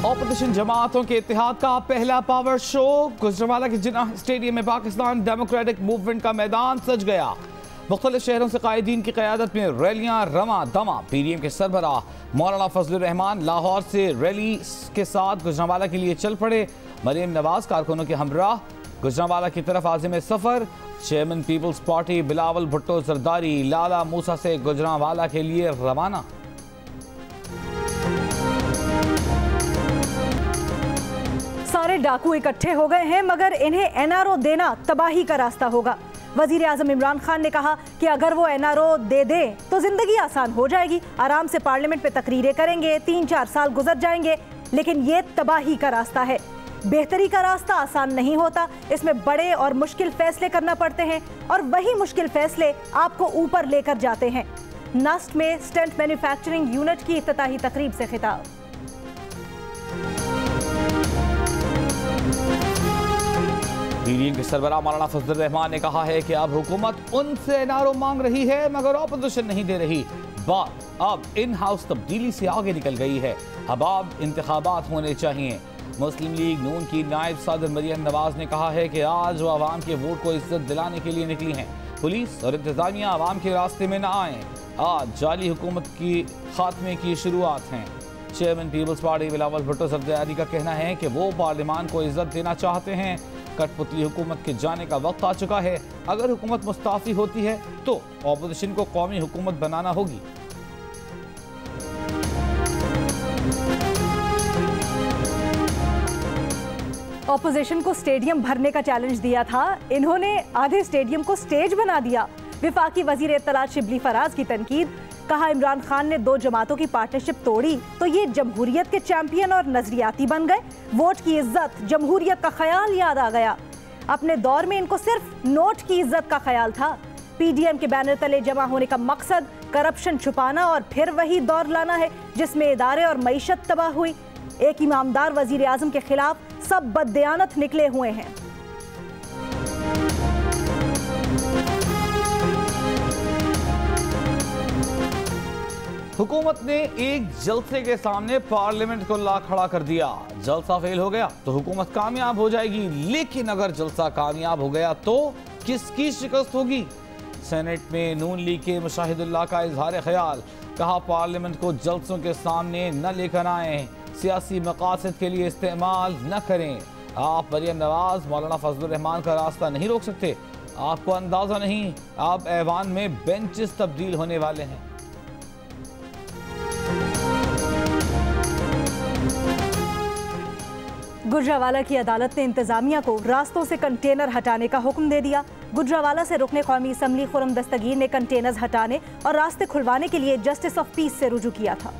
Opposition जमातों के इत्तेहाद का पहला पावर शो। गुजरांवाला के जिन्ना स्टेडियम में पाकिस्तान डेमोक्रेटिक मूवमेंट का मैदान सज गया। मुख्तलिफ शहरों से कायदीन की क़यादत में रैलियां रमा दमा। PDM के सरबराह मौलाना फजलुर रहमान लाहौर से रैली के साथ गुजरांवाला के लिए चल पड़े। मरीम नवाज कारकुनों के हमराह गुजरांवाला की तरफ आज़िम सफ़र। चेयरमैन पीपल्स पार्टी बिलावल भुट्टो जरदारी लाला मूसा से गुजरांवाला के लिए रवाना। सारे डाकू इकट्ठे हो गए हैं, मगर इन्हें NRO देना तबाही का रास्ता होगा। वजीर आजम इमरान खान ने कहा कि अगर वो NRO दे दे तो जिंदगी आसान हो जाएगी, आराम से पार्लियामेंट पे तकरीरें करेंगे, 3-4 साल गुजर जाएंगे। लेकिन ये तबाही का रास्ता है। बेहतरी का रास्ता आसान नहीं होता, इसमें बड़े और मुश्किल फैसले करना पड़ते हैं और वही मुश्किल फैसले आपको ऊपर लेकर जाते हैं। नस्ट में स्टेंट मैन्युफैक्चरिंग यूनिट की इफ्तिताही तकरीब से खिताब। PDM के सरबराह मौलाना फजलुर रहमान ने कहा है कि अब हुकूमत उनसे NRO मांग रही है मगर ऑपोजिशन नहीं दे रही। बात अब इन हाउस तब्दीली से आगे निकल गई है। अब इंतखाबात होने चाहिए। मुस्लिम लीग नून की नायब सदर मरियम नवाज ने कहा है कि आज वो आवाम के वोट को इज्जत दिलाने के लिए निकली हैं। पुलिस और इंतजामिया आवाम के रास्ते में न आए। आज जाली हुकूमत की खात्मे की शुरुआत है। चेयरमैन पीपल्स पार्टी बिलावल भुट्टो जरदारी का कहना है कि वो पार्लियामान को इज्जत देना चाहते हैं। कठपुतली हुकूमत के जाने का वक्त आ चुका है। अगर हुकूमत मुस्ताफी होती है तो ऑपोजिशन को कौमी हुकूमत बनाना होगी। ऑपोजिशन को स्टेडियम भरने का चैलेंज दिया था, इन्होंने आधे स्टेडियम को स्टेज बना दिया। विफाकी वजीर इत्तलात शिबली फराज की तनकीद। कहा इमरान खान ने 2 जमातों की पार्टनरशिप तोड़ी तो ये जमहूरियत के चैंपियन और नजरियाती बन गए। वोट की इज्जत, जमहूरियत का ख्याल याद आ गया। अपने दौर में इनको सिर्फ नोट की इज्जत का ख्याल था। PDM के बैनर तले जमा होने का मकसद करप्शन छुपाना और फिर वही दौर लाना है जिसमें इदारे और मईशत तबाह हुई। एक ईमानदार वजीर आजम के खिलाफ सब बददियानत निकले हुए हैं। हुकूमत ने एक जलसे के सामने पार्लियामेंट को ला खड़ा कर दिया। जलसा फेल हो गया तो हुकूमत कामयाब हो जाएगी, लेकिन अगर जलसा कामयाब हो गया तो किसकी शिकस्त होगी? सेनेट में नून लीग के मुशाहिदुल्लाह का इजहार ख्याल। कहा पार्लियामेंट को जलसों के सामने न लेकर आए, सियासी मकासद के लिए इस्तेमाल न करें। आप मरियम नवाज मौलाना फजलुर रहमान का रास्ता नहीं रोक सकते। आपको अंदाजा नहीं, अब ऐवान में बेंचेस तब्दील होने वाले हैं। गुजरांवाला की अदालत ने इंतजामिया को रास्तों से कंटेनर हटाने का हुक्म दे दिया। गुजरांवाला से रुकने कौमी असम्बली खुरम दस्तगीर ने कंटेनर्स हटाने और रास्ते खुलवाने के लिए जस्टिस ऑफ पीस से रुजू किया था।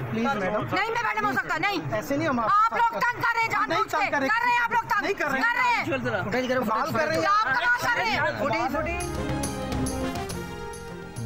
नहीं, मैं मैडम हो सकता नहीं, ऐसे नहीं। हम आप लोग तंग कर रहे हैं, जानबूझ के कर रहे हैं, आप लोग तंग नहीं कर रहे हैं।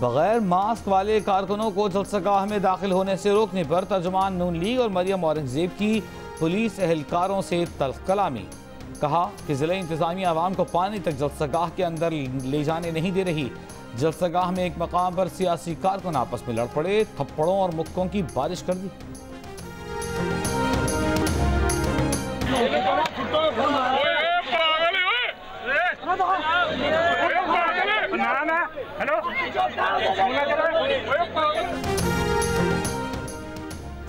बगैर मास्क वाले कारकुनों को जलसगाह में दाखिल होने से रोकने पर तर्जुमान नून लीग और मरियम औरंगजेब की पुलिस एहलकारों से तल्ख कलामी। कहा कि जिला इंतजामिया आवाम को पानी तक जलसगाह के अंदर ले जाने नहीं दे रही। जलसगाह में एक मकाम पर सियासी कारकुन आपस में लड़ पड़े, थप्पड़ों और मुक्कों की बारिश कर दी।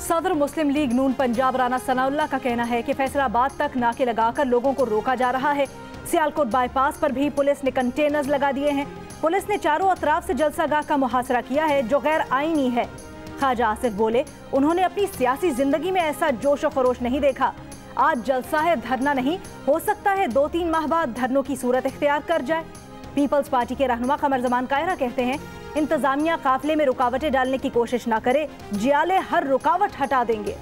सदर मुस्लिम लीग नून पंजाब राना सनाउल्लाह का कहना है कि फैसलाबाद तक नाके लगाकर लोगों को रोका जा रहा है। सियालकोट बाईपास पर भी पुलिस ने कंटेनर्स लगा दिए हैं। पुलिस ने चारों अतराफ से जलसागाह का मुहासरा किया है जो गैर आईनी है। ख्वाजा आसिफ बोले, उन्होंने अपनी सियासी जिंदगी में ऐसा जोश और खरोश नहीं देखा। आज जलसा है, धरना नहीं। हो सकता है 2-3 माह बाद धरनों की सूरत इख्तियार कर जाए। पीपल्स पार्टी के रहनुमा कमर जमान कायरा कहते हैं, इंतजामिया काफिले में रुकावटें डालने की कोशिश ना करे, जियाले हर रुकावट हटा देंगे।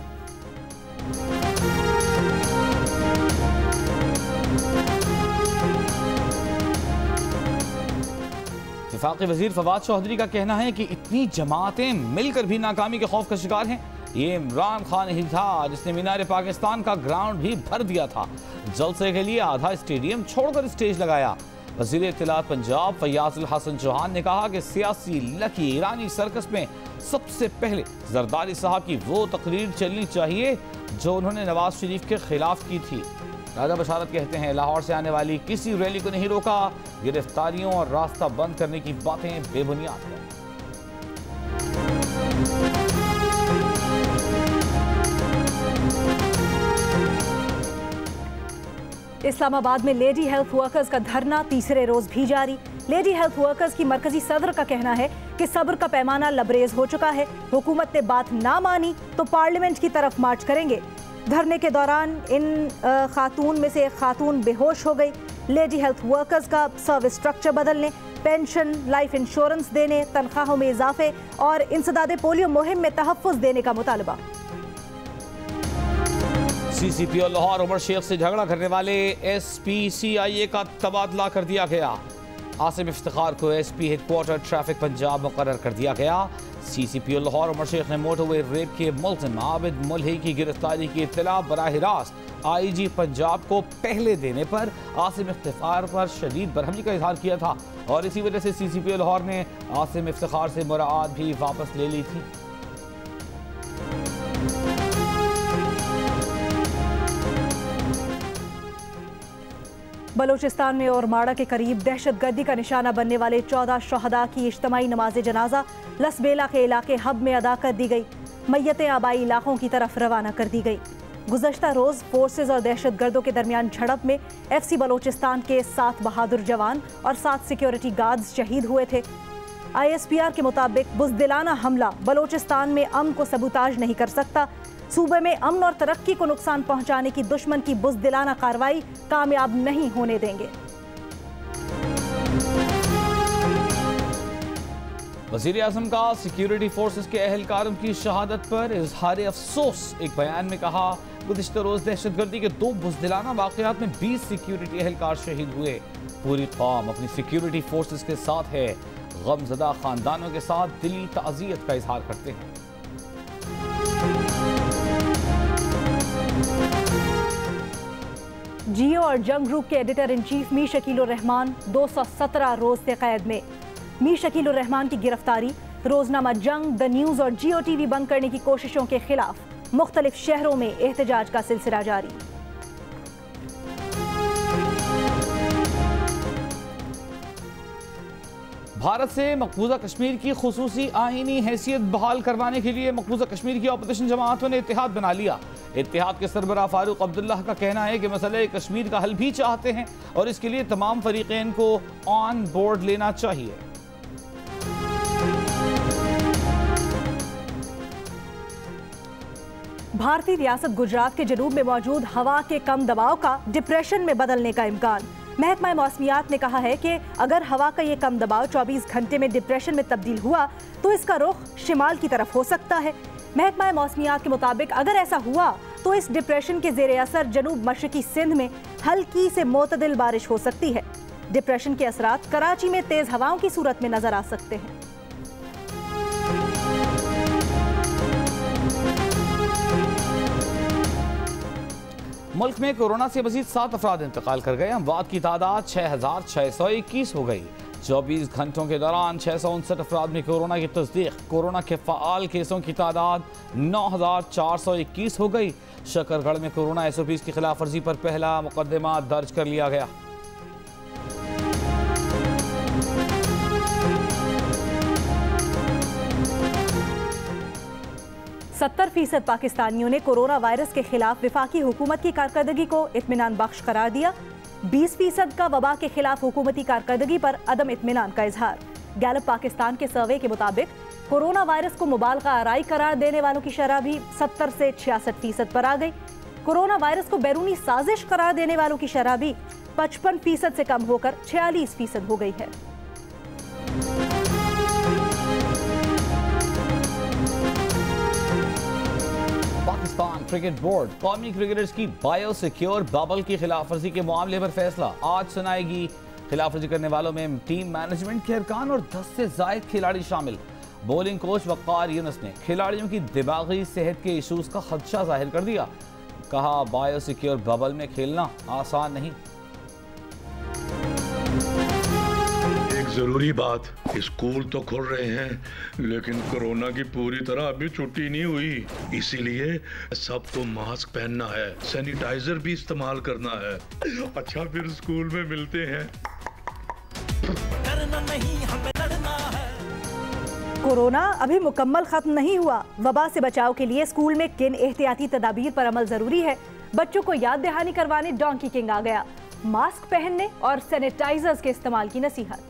वफाकी वजीर फवाद चौधरी का कहना है कि इतनी जमातें मिलकर भी नाकामी के खौफ का शिकार हैं। ये इमरान खान ही था जिसने मीनार पाकिस्तान का ग्राउंड भी भर दिया था। जलसे के लिए आधा स्टेडियम छोड़कर स्टेज लगाया। वज़ीर इत्तलात पंजाब फयाजुल हसन चौहान ने कहा कि सियासी लकी ईरानी सर्कस में सबसे पहले जरदारी साहब की वो तकरीर चलनी चाहिए जो उन्होंने नवाज शरीफ के खिलाफ की थी। राजा बशारत कहते हैं लाहौर से आने वाली किसी रैली को नहीं रोका, गिरफ्तारियों और रास्ता बंद करने की बातें बेबुनियाद हैं। इस्लामाबाद में लेडी हेल्थ वर्कर्स का धरना तीसरे रोज भी जारी। लेडी हेल्थ वर्कर्स की मरकजी सदर का कहना है कि सब्र का पैमाना लबरेज हो चुका है, हुकूमत ने बात ना मानी तो पार्लियामेंट की तरफ मार्च करेंगे। धरने के दौरान इन खातून में से एक खातून बेहोश हो गई। लेडी हेल्थ वर्कर्स का सर्विस स्ट्रक्चर बदलने, पेंशन, लाइफ इंश्योरेंस देने, तनख्वाहों में इजाफे और इंसदादे पोलियो मुहिम में तहफ़्फ़ुज़ देने का मुतालबा। CCPO लाहौर उमर शेख से झगड़ा करने वाले SPCIA का तबादला कर दिया गया। आसिम इफ्तिखार को SP हेडक्वार्टर ट्रैफिक पंजाब मुकर्रर कर दिया गया। CCPO लाहौर उमर शेख ने मोटरवे रेप के मुल्ज़िम आबिद मुल्ही की गिरफ्तारी की इत्तला बराह रास्त IG पंजाब को पहले देने पर आसिम इफ्तिखार पर शदीद बरहमी का इजहार किया था और इसी वजह से CCPO लाहौर ने आसिम इफ्तिखार से मुराद भी वापस ले ली थी। बलूचिस्तान में औरमाड़ा के करीब दहशतगर्दी का निशाना बनने वाले 14 शहदा की इज्तमाई नमाज जनाजा लसबेला के इलाके हब में अदा कर दी गई। मैयतें आबाई इलाकों की तरफ रवाना कर दी गई। गुज़श्ता रोज़ फोर्सेज और दहशतगर्दों के दरमियान झड़प में FC बलूचिस्तान के 7 बहादुर जवान और 7 सिक्योरिटी गार्ड्स शहीद हुए थे। ISPR के मुताबिक बुज़दिलाना हमला बलूचिस्तान में अमन को सबूताज नहीं कर सकता। सूबे में अमन और तरक्की को नुकसान पहुंचाने की दुश्मन की बुज़दिलाना कार्रवाई कामयाब नहीं होने देंगे। वज़ीर आज़म का सिक्योरिटी फोर्सेस के अहलकारों की शहादत पर इजहार अफसोस। एक बयान में कहा, गुज़िश्ता रोज़ दहशतगर्दी के 2 बुज़दिलाना वाक़यात में 20 सिक्योरिटी अहलकार शहीद हुए। पूरी कौम अपनी सिक्योरिटी फोर्सेस के साथ है। गमज़दा खानदानों के साथ दिली ताज़ियत का इजहार करते हैं। जियो और जंग ग्रुप के editor in chief Mir Shakeel उर रहमान 217 रोज से कैद में। मीर शकील उर रहमान की गिरफ्तारी रोजनामा जंग, द न्यूज और जियो TV बंद करने की कोशिशों के खिलाफ मुख्तलिफ शहरों में एहतजाज का सिलसिला जारी। भारत से मकबूजा कश्मीर की खुसूसी आईनी हैसियत बहाल करवाने के लिए मकबूजा कश्मीर की अपोजिशन जमातों ने इत्तेहाद बना लिया। इत्तेहाद के सरबराह फारूक अब्दुल्लाह का कहना है कि मसले कश्मीर का हल भी चाहते हैं और इसके लिए तमाम फरीक़ैन को ऑन बोर्ड लेना चाहिए। भारतीय रियासत गुजरात के जनूब में मौजूद हवा के कम दबाव का डिप्रेशन में बदलने का इम्कान। महकमा मौसमियात ने कहा है कि अगर हवा का ये कम दबाव 24 घंटे में डिप्रेशन में तब्दील हुआ तो इसका रुख शिमाल की तरफ हो सकता है। महकमा मौसमियात के मुताबिक अगर ऐसा हुआ तो इस डिप्रेशन के ज़ेरे असर जनूब मशरकी सिंध में हल्की से मोतदिल बारिश हो सकती है। डिप्रेशन के असरात कराची में तेज हवाओं की सूरत में नजर आ सकते हैं। मुल्क में कोरोना से मजीद 7 अफराद इंतकाल कर गए। अमवात की तादाद 6621 हो गई। 24 घंटों के दौरान 659 अफराद में कोरोना की तस्दीक। कोरोना के फ़ाल केसों की तादाद 9421 हो गई। शकरगढ़ में कोरोना SOPs की खिलाफ वर्जी पर पहला मुकदमा दर्ज कर लिया गया। %70 पाकिस्तानियों ने कोरोना वायरस के खिलाफ विफाकी हुकूमत की कारकर्दगी को इत्मीनान बख्श करार दिया। 20% का वबा के खिलाफ हुकूमती कारकर्दगी पर अदम इत्मीनान का इजहार। गैलप पाकिस्तान के सर्वे के मुताबिक कोरोना वायरस को मुबालगा आराई करार देने वालों की शरह भी 70 से 66% पर आ गई। कोरोना वायरस को बैरूनी साजिश करार देने वालों की शरह भी 55% से कम होकर 46% हो गई है। पाकिस्तान क्रिकेट बोर्ड कौमी क्रिकेटर्स की बायो सिक्योर बबल की खिलाफ वर्जी के मामले पर फैसला आज सुनाएगी। खिलाफ वर्जी करने वालों में टीम मैनेजमेंट के अरकान और 10 से जायद खिलाड़ी शामिल। बॉलिंग कोच वक़ार यूनुस ने खिलाड़ियों की दिमागी सेहत के इशूज का खदशा जाहिर कर दिया। कहा, बायो सिक्योर बबल में खेलना आसान नहीं। जरूरी बात, स्कूल तो खुल रहे हैं लेकिन कोरोना की पूरी तरह अभी छुट्टी नहीं हुई, इसीलिए सबको मास्क पहनना है, सैनिटाइजर भी इस्तेमाल करना है। अच्छा फिर स्कूल में मिलते हैं। करना नहीं हमें लड़ना है। कोरोना अभी मुकम्मल खत्म नहीं हुआ। वबा से बचाव के लिए स्कूल में किन एहतियाती तदाबीर पर अमल जरूरी है, बच्चों को याद दहानी करवाने डोंकी किंग आ गया। मास्क पहनने और सैनिटाइजर्स के इस्तेमाल की नसीहत।